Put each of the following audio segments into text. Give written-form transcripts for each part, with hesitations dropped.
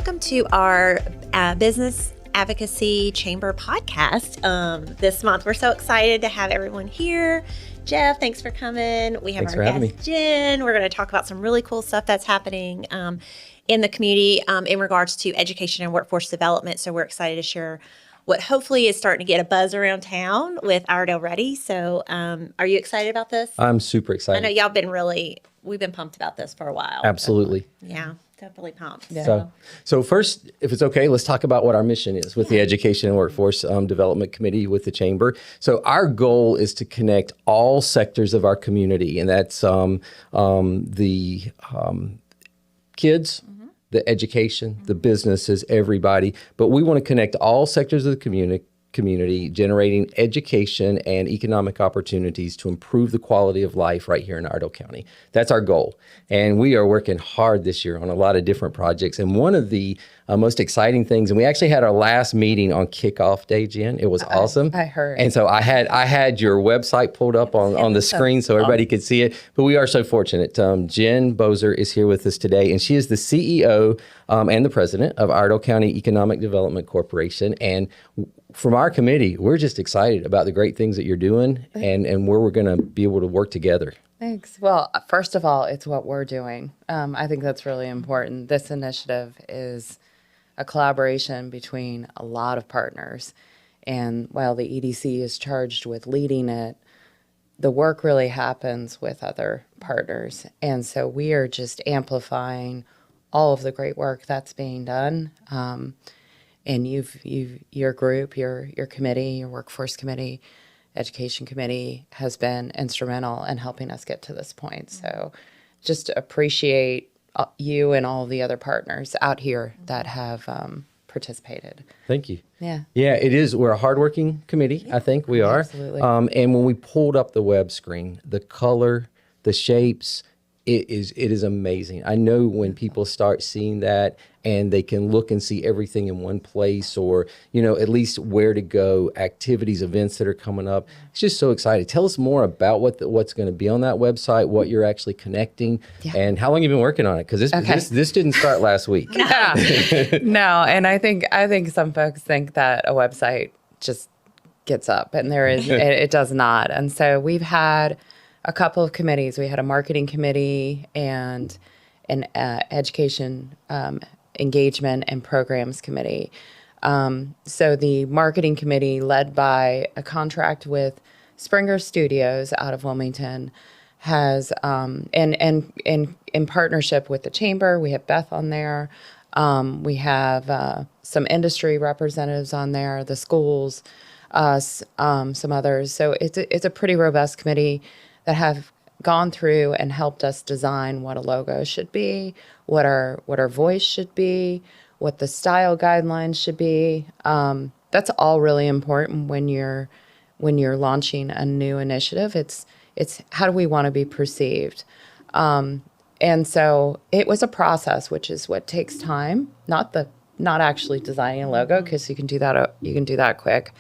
welcome to our Business Advocacy Chamber podcast. This month, we're so excited to have everyone here. Jeff, thanks for coming. We have Thanks our for having guest, Jen. We're going to talk about some really cool stuff that's happening in the community in regards to education and workforce development. So we're excited to share what hopefully is starting to get a buzz around town with Iredell Ready. So are you excited about this? I'm super excited. I know y'all we've been pumped about this for a while. Absolutely. Yeah, definitely pumped. Yeah. So first, if it's okay, let's talk about what our mission is with the Education and Workforce Development Committee with the Chamber. So our goal is to connect all sectors of our community, and that's the kids, the education, the businesses, everybody. But we want to connect all sectors of the community, generating education and economic opportunities to improve the quality of life right here in Iredell County. That's our goal. And we are working hard this year on a lot of different projects. And one of the most exciting things, and we actually had our last meeting on kickoff day, Jen. It was awesome. I heard. And so I had your website pulled up on the screen so everybody could see it. But we are so fortunate. Jen Bozer is here with us today, and she is the CEO and the president of Iredell County Economic Development Corporation. And from our committee, we're just excited about the great things that you're doing and where we're going to be able to work together. Thanks. Well, first of all, it's what we're doing. I think that's really important. This initiative is a collaboration between a lot of partners. And while the EDC is charged with leading it, the work really happens with other partners. And so we are just amplifying all of the great work that's being done. And your group, your committee, your workforce committee, education committee has been instrumental in helping us get to this point. So just appreciate you and all the other partners out here that have participated. Thank you. Yeah. Yeah, it is. We're a hardworking committee. I think we are. Absolutely. And when we pulled up the web screen, the color, the shapes, it is amazing. I know when people start seeing that and they can look and see everything in one place, or, at least where to go, activities, events that are coming up. It's just so exciting. Tell us more about what's going to be on that website, what you're actually connecting, and how long you've been working on it. Because this didn't start last week. No, and I think some folks think that a website just gets up, and it does not. And so we've had a couple of committees. We had a marketing committee and an education engagement and programs committee. So the marketing committee, led by a contract with Springer Studios out of Wilmington, has and in partnership with the chamber. We have Beth on there. We have some industry representatives on there, the schools, us, some others. So it's a pretty robust committee that have gone through and helped us design what a logo should be, what our voice should be, what the style guidelines should be. That's all really important when you're launching a new initiative. It's how do we want to be perceived? And so it was a process, which is what takes time. Not actually designing a logo, because you can do that quick.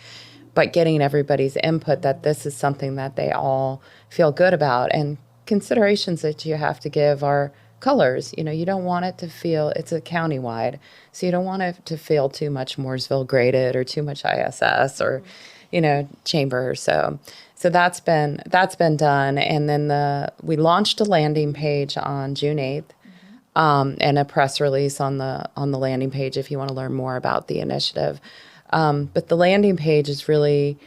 But getting everybody's input that this is something that they all feel good about. And considerations that you have to give are colors. You don't want it to feel, it's a countywide, so you don't want it to feel too much Mooresville graded or too much ISS or, chamber. So that's been done. And then we launched a landing page on June 8th. And a press release on the landing page if you want to learn more about the initiative. But the landing page is really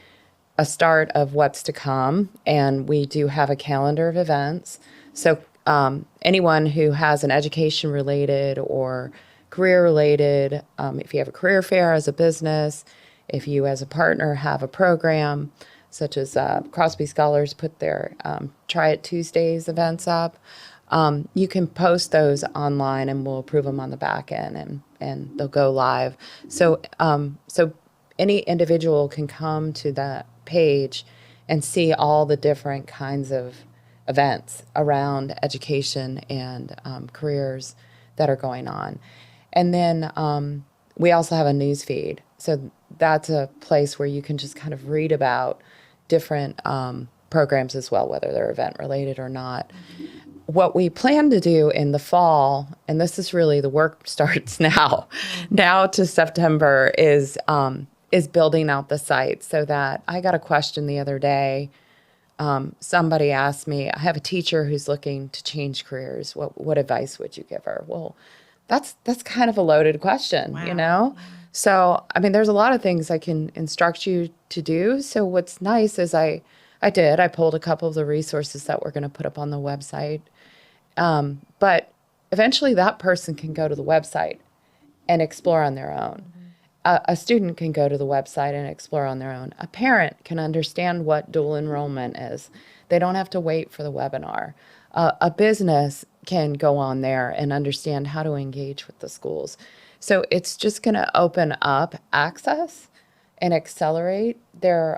a start of what's to come, and we do have a calendar of events. So anyone who has an education-related or career-related, if you have a career fair as a business, if you as a partner have a program, such as Crosby Scholars put their Try It Tuesdays events up, you can post those online and we'll approve them on the back end and they'll go live. So any individual can come to that page and see all the different kinds of events around education and careers that are going on. And then we also have a news feed. So that's a place where you can just kind of read about different programs as well, whether they're event related or not. what we plan to do in the fall, and this is really the work starts now to September, is building out the site so that I got a question the other day. Somebody asked me, I have a teacher who's looking to change careers. What advice would you give her? Well, that's kind of a loaded question, you know? So, I mean, there's a lot of things I can instruct you to do. So what's nice is I pulled a couple of the resources that we're going to put up on the website. But eventually that person can go to the website and explore on their own. A student can go to the website and explore on their own. A parent can understand what dual enrollment is. They don't have to wait for the webinar. A business can go on there and understand how to engage with the schools. So it's just going to open up access and accelerate their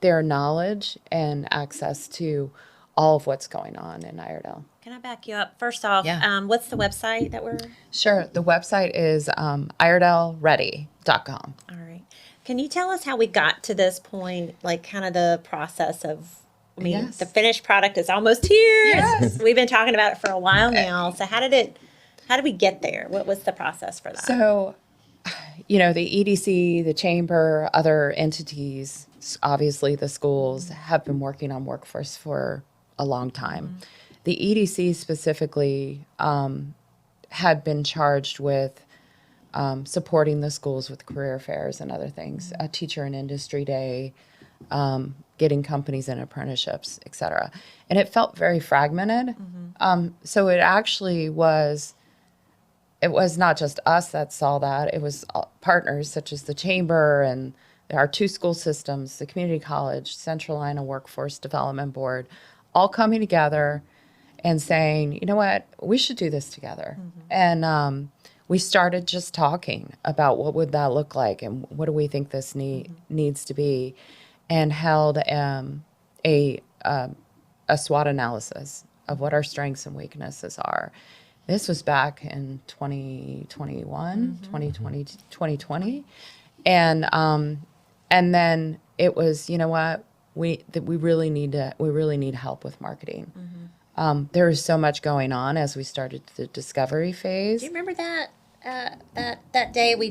knowledge and access to all of what's going on in Iredell. Can I back you up? First off, Yeah. what's the website that we're? Sure. The website is iredellready.com. All right. Can you tell us how we got to this point, like kind of the process of, I mean, Yes. the finished product is almost here. Yes. We've been talking about it for a while now. So how did we get there? What was the process for that? So, the EDC, the chamber, other entities, obviously the schools have been working on workforce for a long time. The EDC specifically had been charged with supporting the schools with career fairs and other things, a teacher and industry day, getting companies in apprenticeships, et cetera. And it felt very fragmented. So it actually was, it was not just us that saw that, it was partners such as the chamber and our two school systems, the community college, Central Iowa Workforce Development Board, all coming together and saying, you know what, we should do this together. And we started just talking about what would that look like and what do we think this needs to be, and held a SWOT analysis of what our strengths and weaknesses are. This was back in 2021, 2020. And then it was, you know what, we really need help with marketing. There was so much going on as we started the discovery phase. Do you remember that? That day we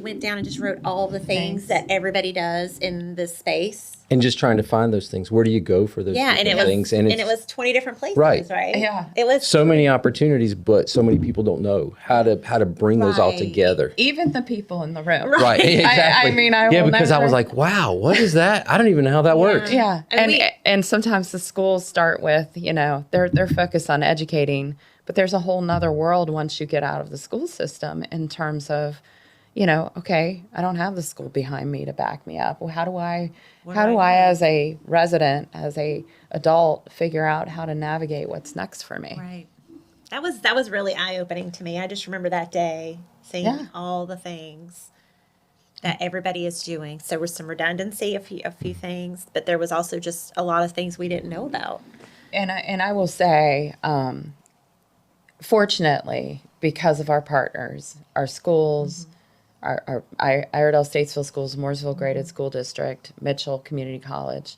went down and just wrote all the things that everybody does in this space. And just trying to find those things. Where do you go for those And it was things? and it was 20 different places, Right. Yeah. It was So many opportunities, but so many people don't know how to bring those all Right. together. Even the people in the room. Right, exactly. I mean, I yeah, will because I never- was like, wow, what is that? I don't even know how that works. Yeah, And and we- sometimes the schools start with, they're focused on educating, but there's a whole nother world once you get out of the school system in terms of, okay, I don't have the school behind me to back me up. Well, how do I as a resident, as a adult, figure out how to navigate what's next for me? Right. That was really eye-opening to me. I just remember that day seeing Yeah. all the things that everybody is doing. So there was some redundancy, a few things, but there was also just a lot of things we didn't know about. And I will say, fortunately, because of our partners, our schools, our Iredell Statesville Schools, Mooresville Graded School District, Mitchell Community College,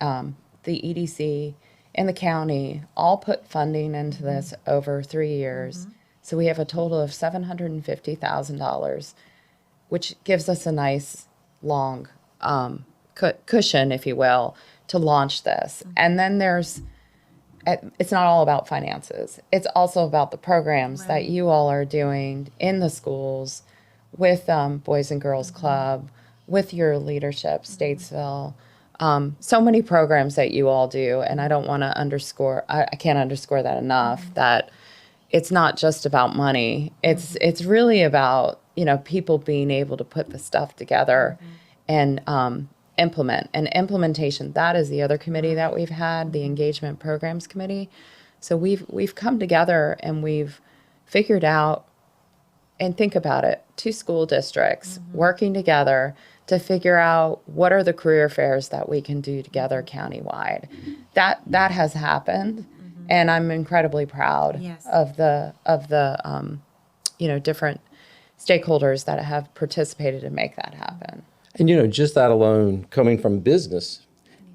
the EDC, and the county all put funding into this over 3 years. So we have a total of $750,000, which gives us a nice long cushion, if you will, to launch this. And then it's not all about finances. It's also about the programs that you all are doing in the schools with Boys and Girls Club, with your leadership, Statesville. So many programs that you all do. And I don't want to I can't underscore that enough, that it's not just about money. It's really about, people being able to put the stuff together and implement. And implementation, that is the other committee that we've had, the Engagement Programs Committee. So we've come together and we've figured out, and think about it, 2 school districts working together to figure out what are the career fairs that we can do together countywide. That has happened, and I'm incredibly proud Yes. of the different stakeholders that have participated to make that happen. And just that alone, coming from business,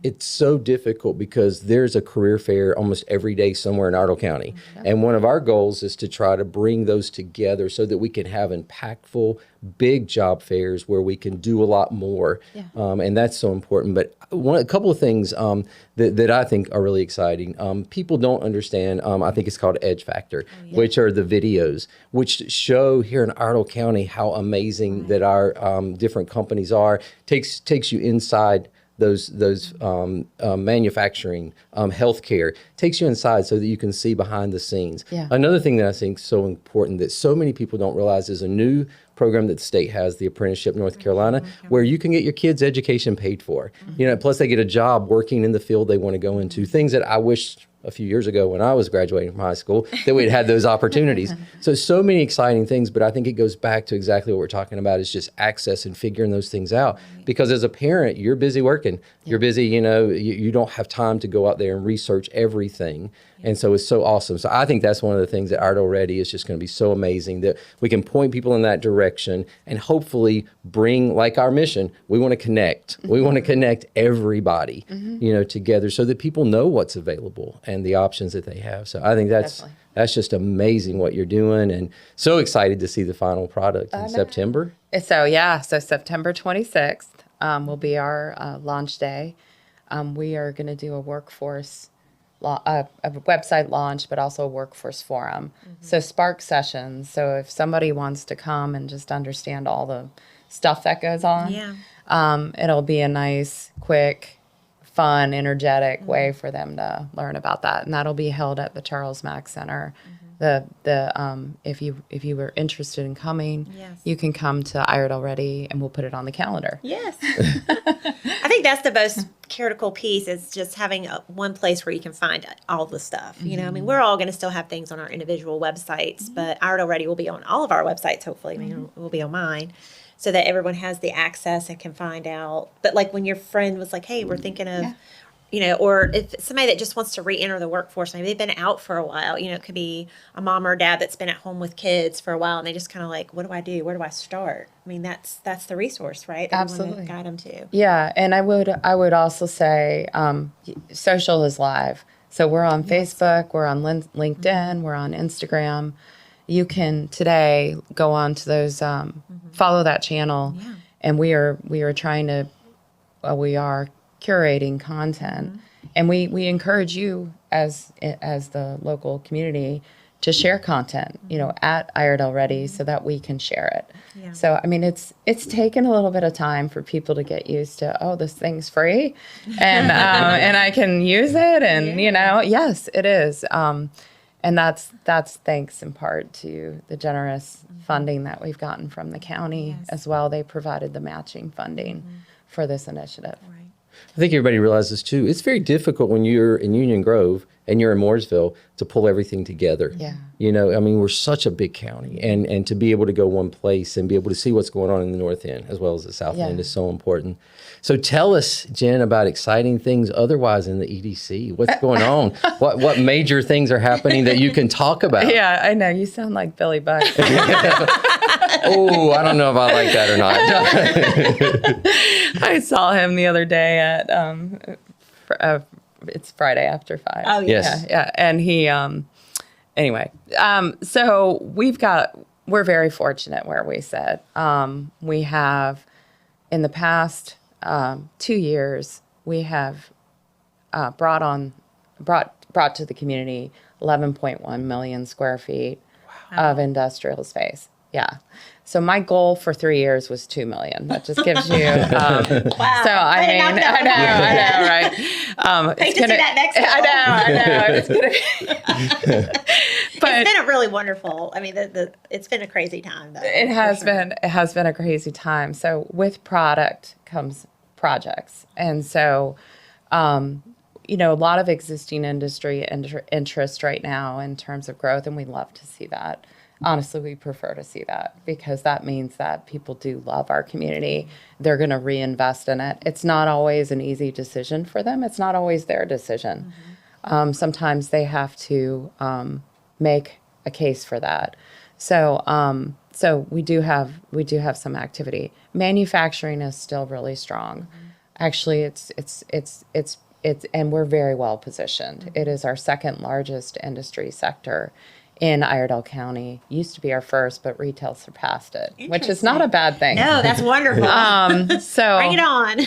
it's so difficult because there's a career fair almost every day somewhere in Iredell County. And one of our goals is to try to bring those together so that we can have impactful, big job fairs where we can do a lot more. And that's so important. But a couple of things that I think are really exciting. People don't understand, I think it's called Edge Factor, which are the videos, which show here in Iredell County how amazing that our different companies are. Takes you inside those manufacturing, healthcare, takes you inside so that you can see behind the scenes. Another thing that I think is so important that so many people don't realize is a new program that the state has, the Apprenticeship North Carolina, where you can get your kids' education paid for. Plus they get a job working in the field they want to go into. Things that I wish a few years ago when I was graduating from high school that we'd had those opportunities. So many exciting things, but I think it goes back to exactly what we're talking about is just access and figuring those things out. Because as a parent, you're busy working. You're busy, you don't have time to go out there and research everything. And so it's so awesome. So I think that's one of the things that Iredell Ready is just going to be so amazing that we can point people in that direction and hopefully bring, like our mission, we want to connect. We want to connect everybody, together so that people know what's available and the options that they have. So I think that's just amazing what you're doing and so excited to see the final product in September. So September 26th will be our launch day. We are going to do a workforce a website launch, but also a workforce forum. So Spark sessions. So if somebody wants to come and just understand all the stuff that goes on, it'll be a nice, quick, fun, energetic way for them to learn about that. And that'll be held at the Charles Mack Center. If you were interested in coming, you can come to Iredell Ready and we'll put it on the calendar. Yes. I think that's the most critical piece is just having one place where you can find all the stuff. We're all going to still have things on our individual websites, but Iredell Ready will be on all of our websites, hopefully. It will be on mine so that everyone has the access and can find out. But like when your friend was like, hey, we're thinking of, or if somebody that just wants to re-enter the workforce, maybe they've been out for a while, it could be a mom or dad that's been at home with kids for a while and they just kind of like, what do I do? Where do I start? That's the resource, right? That Absolutely. we want to guide them to. Yeah. And I would also say, social is live. So we're on Facebook, we're on LinkedIn, we're on Instagram. You can today go on to those, follow that channel. And we are trying to, we are curating content, and we encourage you as the local community to share content, at Iredell Ready so that we can share it. So it's taken a little bit of time for people to get used to, this thing's free, and and I can use it, and yes, it is. And that's thanks in part to the generous funding that we've gotten from the county as well. They provided the matching funding for this initiative. I think everybody realizes too, it's very difficult when you're in Union Grove and you're in Mooresville to pull everything together. We're such a big county and to be able to go one place and be able to see what's going on in the north end as well as the south end is so important. So tell us, Jen, about exciting things otherwise in the EDC. What's going on? What major things are happening that you can talk about? Yeah, I know. You sound like Billy Buck. Oh, I don't know if I like that or not. I saw him the other day at it's Friday after 5. Oh, yes. Yeah. And he anyway, so we're very fortunate where we sit. We have in the past 2 years we have brought to the community 11.1 million square feet of industrial space. Yeah. So my goal for 3 years was 2 million. That just gives you. Wow. So I know, right? Hate to see that next goal. I know. But it's been a really wonderful. It's been a crazy time, though. It has been a crazy time. So with product comes projects, and so a lot of existing industry interest right now in terms of growth, and we love to see that. Honestly, we prefer to see that because that means that people do love our community. They're going to reinvest in it. It's not always an easy decision for them. It's not always their decision. Sometimes they have to make a case for that. So we do have some activity. Manufacturing is still really strong. Actually, and we're very well positioned. It is our second largest industry sector in Iredell County. Used to be our first, but retail surpassed it, which is not a bad thing. No, that's wonderful. So Bring it on.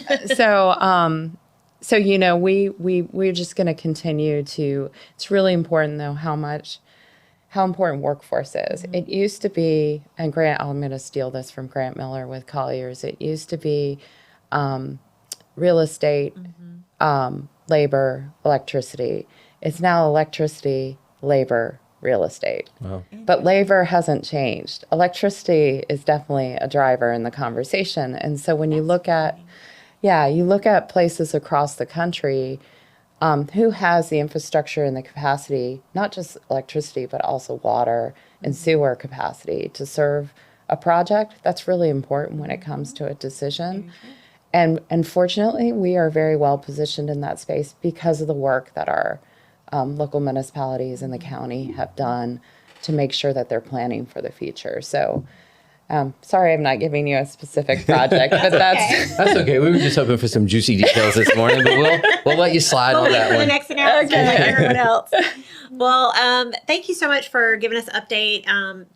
So you know, we're just going to continue to. It's really important though how important workforce is. It used to be, and Grant, I'm going to steal this from Grant Miller with Colliers. It used to be real estate, labor, electricity. It's now electricity, labor, real estate. Wow. But labor hasn't changed. Electricity is definitely a driver in the conversation. And so when you look at, you look at places across the country, who has the infrastructure and the capacity, not just electricity, but also water and sewer capacity to serve a project, that's really important when it comes to a decision. And fortunately, we are very well positioned in that space because of the work that our local municipalities in the county have done to make sure that they're planning for the future. So, sorry, I'm not giving you a specific project, but that's That's okay. We were just hoping for some juicy details this morning, but we'll let you slide on that For the one. next announcement, like everyone else. Well, thank you so much for giving us an update.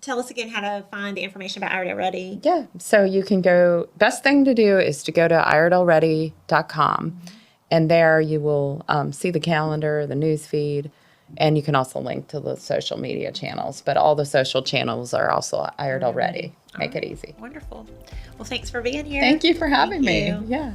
Tell us again how to find the information about Iredell Ready. Yeah. So you can go, best thing to do is to go to iredellready.com. And there you will see the calendar, the news feed, and you can also link to the social media channels. But all the social channels are also Iredell Ready. Make it easy. Wonderful. Well, thanks for being here. Thank you for having Thank me. you. Yeah.